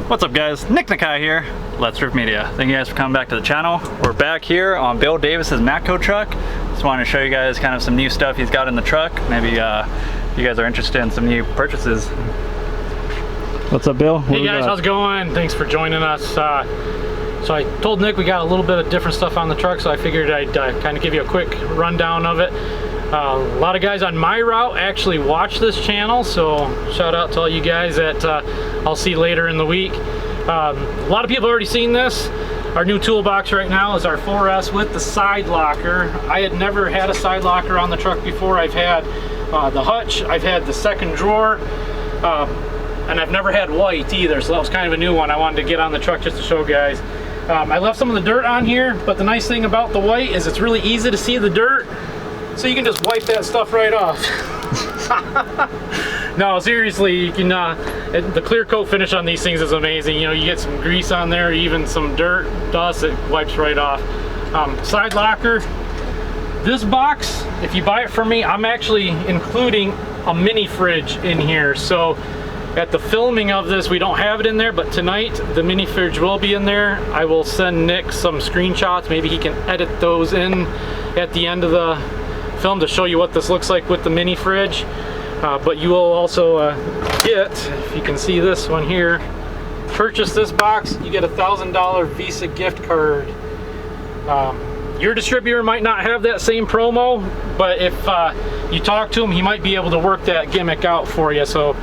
What's up guys, Nick Nakai here, Let's Rip Media. Thank you guys for coming back to the channel. We're back here on Bill Davis's Matco truck. Just wanted to show you guys kind of some new stuff he's got in the truck. Maybe you guys are interested in some new purchases. What's up, Bill? Hey guys, how's it going? Thanks for joining us. So I told Nick we got a little bit of different stuff on the truck, so I figured I'd kind of give you a quick rundown of it. A lot of guys on my route actually watch this channel, so shout out to all you guys that I'll see later in the week. A lot of people have already seen this. Our new toolbox right now is our 4S with the side locker. I had never had a side locker on the truck before. I've had the hutch, I've had the second drawer, and I've never had white either, so that was kind of a new one I wanted to get on the truck just to show guys. I left some of the dirt on here, but the nice thing about the white is it's really easy to see the dirt, so you can just wipe that stuff right off. No, seriously, you can, the clear coat finish on these things is amazing. You know, you get some grease on there, even some dirt, dust, it wipes right off. Side locker. This box, if you buy it from me, I'm actually including a mini fridge in here. So at the filming of this, we don't have it in there, but tonight the mini fridge will be in there. I will send Nick some screenshots. Maybe he can edit those in at the end of the film to show you what this looks like with the mini fridge. But you will also get, if you can see this one here, purchase this box, you get a $1,000 Visa gift card. Your distributor might not have that same promo, but if you talk to him, he might be able to work that gimmick out for you. So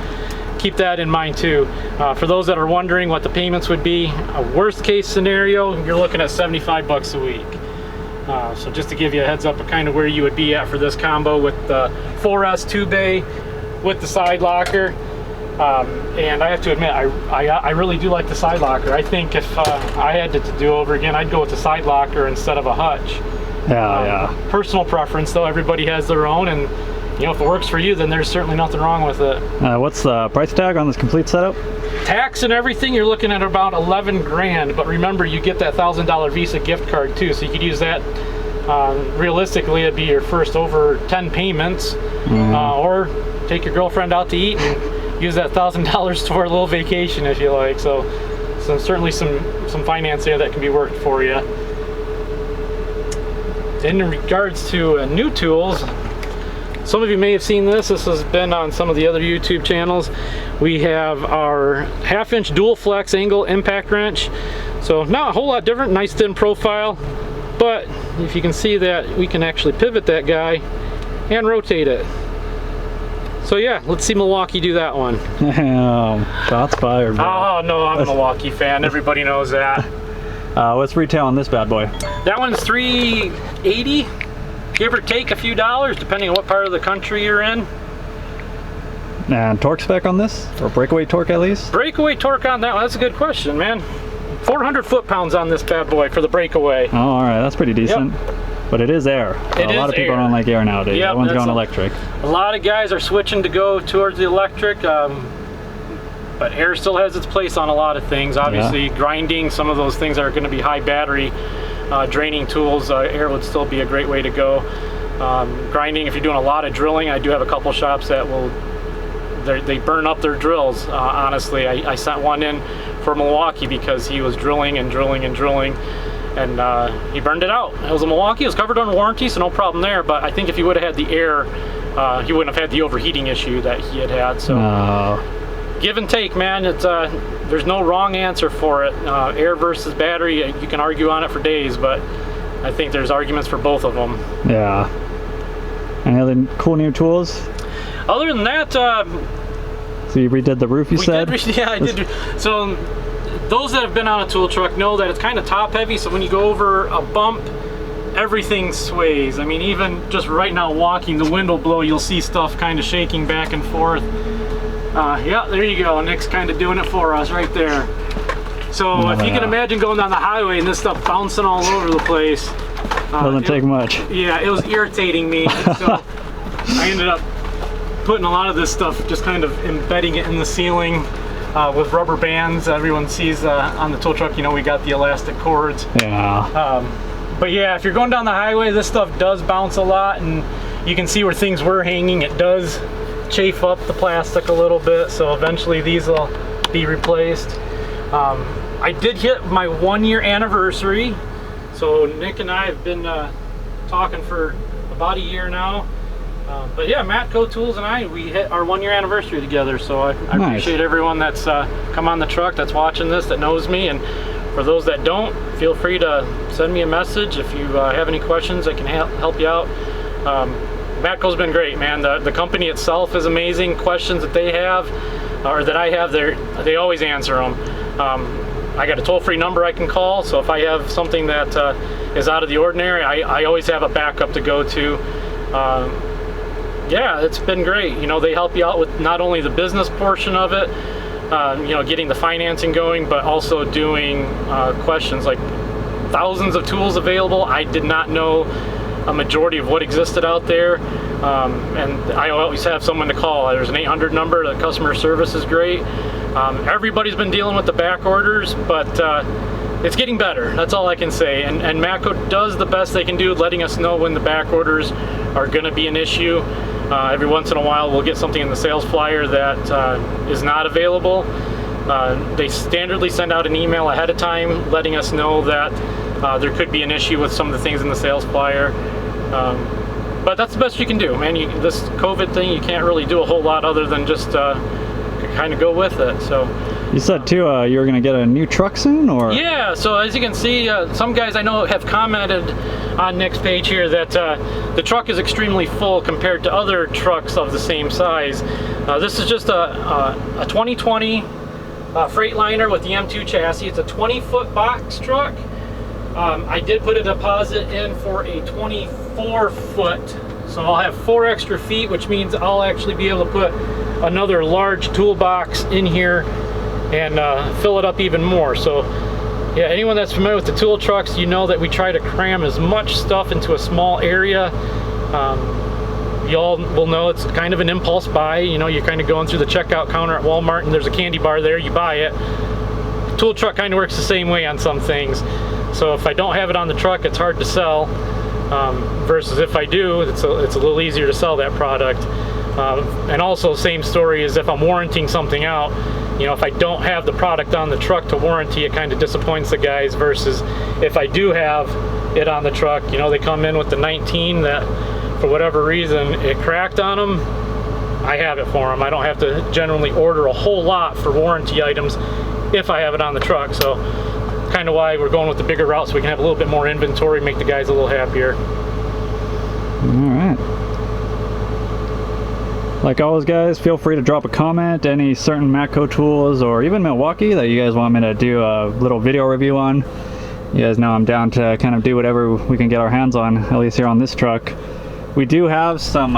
keep that in mind too. For those that are wondering what the payments would be, a worst case scenario, you're looking at 75 bucks a week. So just to give you a heads up of kind of where you would be at for this combo with the 4S 2-bay with the side locker. And I have to admit, I really do like the side locker. I think if I had to do over again, I'd go with the side locker instead of a hutch. Yeah. Personal preference though, everybody has their own, and you know, if it works for you, then there's certainly nothing wrong with it. What's the price tag on this complete setup? Tax and everything, you're looking at about 11 grand, but remember you get that $1,000 Visa gift card too, so you could use that. Realistically, it'd be your first over 10 payments, or take your girlfriend out to eat and use that $1,000 for a little vacation if you like. So certainly some finance there that can be worked for you. In regards to new tools, some of you may have seen this. This has been on some of the other YouTube channels. We have our 1/2-inch dual flex angle impact wrench. So not a whole lot different, nice thin profile, but if you can see that we can actually pivot that guy and rotate it. So yeah, let's see Milwaukee do that one. Shots fired, bro. Oh no, I'm a Milwaukee fan, everybody knows that. What's retail on this bad boy? That one's $380. Give or take a few dollars, depending on what part of the country you're in. And torque spec on this? Or breakaway torque at least? Breakaway torque on that one, that's a good question, man. 400 foot-pounds on this bad boy for the breakaway. Oh, all right, that's pretty decent. Yep. But it is air. A lot of people don't like air nowadays. Yep, Everyone's going electric. A lot of guys are switching to go towards the electric, but air still has its place on a lot of things. Obviously, grinding, some of those things are going to be high battery draining tools. Air would still be a great way to go. Grinding, if you're doing a lot of drilling, I do have a couple shops that will, they burn up their drills. Honestly, I sent one in for Milwaukee because he was drilling and drilling and drilling, and he burned it out. It was a Milwaukee, it was covered under warranty, so no problem there, but I think if he would have had the air, he wouldn't have had the overheating issue that he had. So give and take, man. It's there's no wrong answer for it. Air versus battery, you can argue on it for days, but I think there's arguments for both of them. Yeah. Any other cool new tools? Other than that, so you redid the roof, you said? Yeah, I did. So those that have been on a tool truck know that it's kind of top heavy, so when you go over a bump, everything sways. I mean, even just right now walking, the wind will blow, you'll see stuff kind of shaking back and forth. Yeah, there you go. Nick's kind of doing it for us right there. So if you can imagine going down the highway and this stuff bouncing all over the place. Doesn't take much. Yeah, it was irritating me. So I ended up putting a lot of this stuff, just kind of embedding it in the ceiling with rubber bands. Everyone sees on the tool truck, you know, we got the elastic cords. Yeah. But yeah, if you're going down the highway, this stuff does bounce a lot, and you can see where things were hanging. It does chafe up the plastic a little bit, so eventually these will be replaced. I did hit my 1-year anniversary, so Nick and I have been talking for about a year now. But yeah, Matco Tools and I, we hit our 1-year anniversary together, so I Nice. appreciate everyone that's come on the truck, that's watching this, that knows me, and for those that don't, feel free to send me a message if you have any questions. I can help you out. Matco's been great, man. The company itself is amazing. Questions that they have, or that I have, they always answer them. I got a toll-free number I can call, so if I have something that is out of the ordinary, I always have a backup to go to. Yeah, it's been great. You know, they help you out with not only the business portion of it, you know, getting the financing going, but also doing questions like thousands of tools available. I did not know a majority of what existed out there, and I always have someone to call. There's an 800 number. The customer service is great. Everybody's been dealing with the back orders, but it's getting better. That's all I can say. And Matco does the best they can do, letting us know when the back orders are going to be an issue. Every once in a while we'll get something in the sales flyer that is not available. They standardly send out an email ahead of time letting us know that there could be an issue with some of the things in the sales flyer. But that's the best you can do, man. This COVID thing, you can't really do a whole lot other than just kind of go with it. So You said too you were going to get a new truck soon, or? Yeah, so as you can see, some guys I know have commented on Nick's page here that the truck is extremely full compared to other trucks of the same size. This is just a 2020 Freightliner with the M2 chassis. It's a 20-foot box truck. I did put a deposit in for a 24-foot, so I'll have 4 extra feet, which means I'll actually be able to put another large toolbox in here and fill it up even more. So yeah, anyone that's familiar with the tool trucks, you know that we try to cram as much stuff into a small area. Y'all will know it's kind of an impulse buy. You know, you're kind of going through the checkout counter at Walmart and there's a candy bar there, you buy it. The tool truck kind of works the same way on some things. So if I don't have it on the truck, it's hard to sell, versus if I do, it's a little easier to sell that product. And also, same story as if I'm warranting something out. You know, if I don't have the product on the truck to warranty, it kind of disappoints the guys, versus if I do have it on the truck, you know, they come in with the 19 that for whatever reason it cracked on them, I have it for them. I don't have to generally order a whole lot for warranty items if I have it on the truck. So kind of why we're going with the bigger route, so we can have a little bit more inventory, make the guys a little happier. All right. Like always, guys, feel free to drop a comment, any certain Matco tools or even Milwaukee that you guys want me to do a little video review on. You guys know I'm down to kind of do whatever we can get our hands on, at least here on this truck. We do have some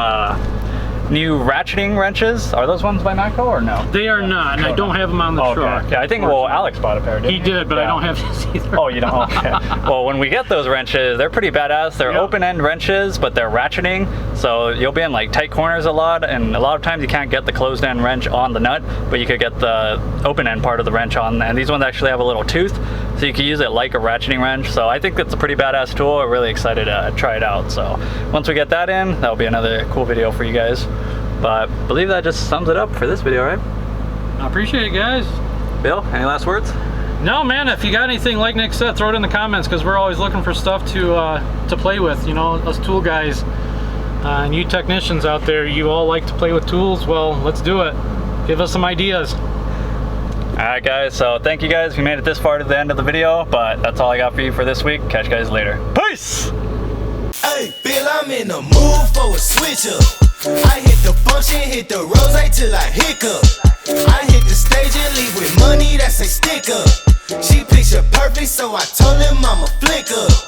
new ratcheting wrenches. Are those ones by Matco or no? They are not, and I don't have them on the truck. Okay. Yeah, I think, well, Alex bought a pair, didn't he? He did, but yeah. I don't have this either. Oh, you don't? Okay. Well, when we get those wrenches, they're pretty badass. They're open-end wrenches, but they're ratcheting, so you'll be in like tight corners a lot, and a lot of times you can't get the closed-end wrench on the nut, but you could get the open-end part of the wrench on, and these ones actually have a little tooth, so you can use it like a ratcheting wrench. So I think that's a pretty badass tool. I'm really excited to try it out. So once we get that in, that'll be another cool video for you guys. But I believe that just sums it up for this video, right? I appreciate it, guys. Bill, any last words? No, man, if you got anything, like Nick said, throw it in the comments, because we're always looking for stuff to play with. You know, us tool guys and you technicians out there, you all like to play with tools. Well, let's do it. Give us some ideas. Alright guys, so thank you guys if you made it this far to the end of the video, but that's all I got for you for this week. Catch you guys later. Peace! Hey, Bill, I'm in the mood for a switch up. I hit the function, hit the rose till I hiccup. I hit the stage and leave with money that's a stick up. She picture perfect, so I told him I'm a flick up.